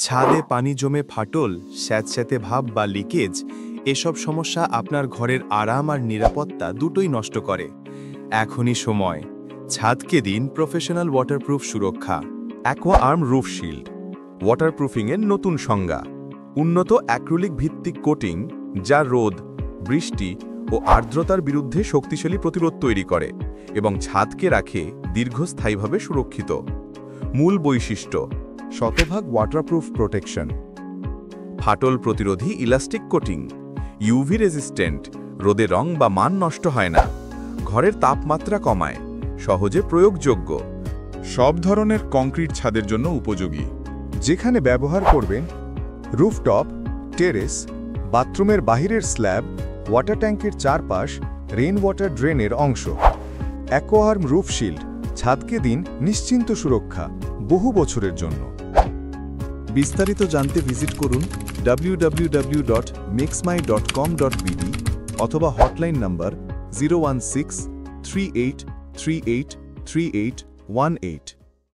ছাদে পানি জমে ফাটল, স্যাঁতস্যাঁতে ভাব বা লিকেজ এসব সমস্যা আপনার ঘরের আরাম আর নিরাপত্তা দুটোই নষ্ট করে। এখনই সময়, ছাদকে দিন প্রফেশনাল ওয়াটারপ্রুফ সুরক্ষা। অ্যাকোয়া আর্ম রুফ শিল্ড, ওয়াটারপ্রুফিংয়ের নতুন সংজ্ঞা। উন্নত অ্যাক্রিলিক ভিত্তিক কোটিং যা রোদ, বৃষ্টি ও আর্দ্রতার বিরুদ্ধে শক্তিশালী প্রতিরোধ তৈরি করে এবং ছাদকে রাখে দীর্ঘস্থায়ীভাবে সুরক্ষিত। মূল বৈশিষ্ট্য: শতভাগ ওয়াটারপ্রুফ প্রোটেকশন, ফাটল প্রতিরোধী ইলাস্টিক কোটিং, ইউভি রেজিস্ট্যান্ট, রোদে রং বা মান নষ্ট হয় না, ঘরের তাপমাত্রা কমায়, সহজে প্রয়োগযোগ্য। সব ধরনের কংক্রিট ছাদের জন্য উপযোগী। যেখানে ব্যবহার করবেন রুফটপ, টেরেস, বাথরুমের বাহিরের স্ল্যাব, ওয়াটার ট্যাঙ্কের চারপাশ, রেইন ওয়াটার ড্রেনের অংশ। অ্যাকোয়া আর্ম রুফ শিল্ড, ছাদকে দিন নিশ্চিন্ত সুরক্ষা বহু বছরের জন্য। বিস্তারিত জানতে ভিজিট করুন www.mixmy.com.bd অথবা হটলাইন নাম্বার 01638383818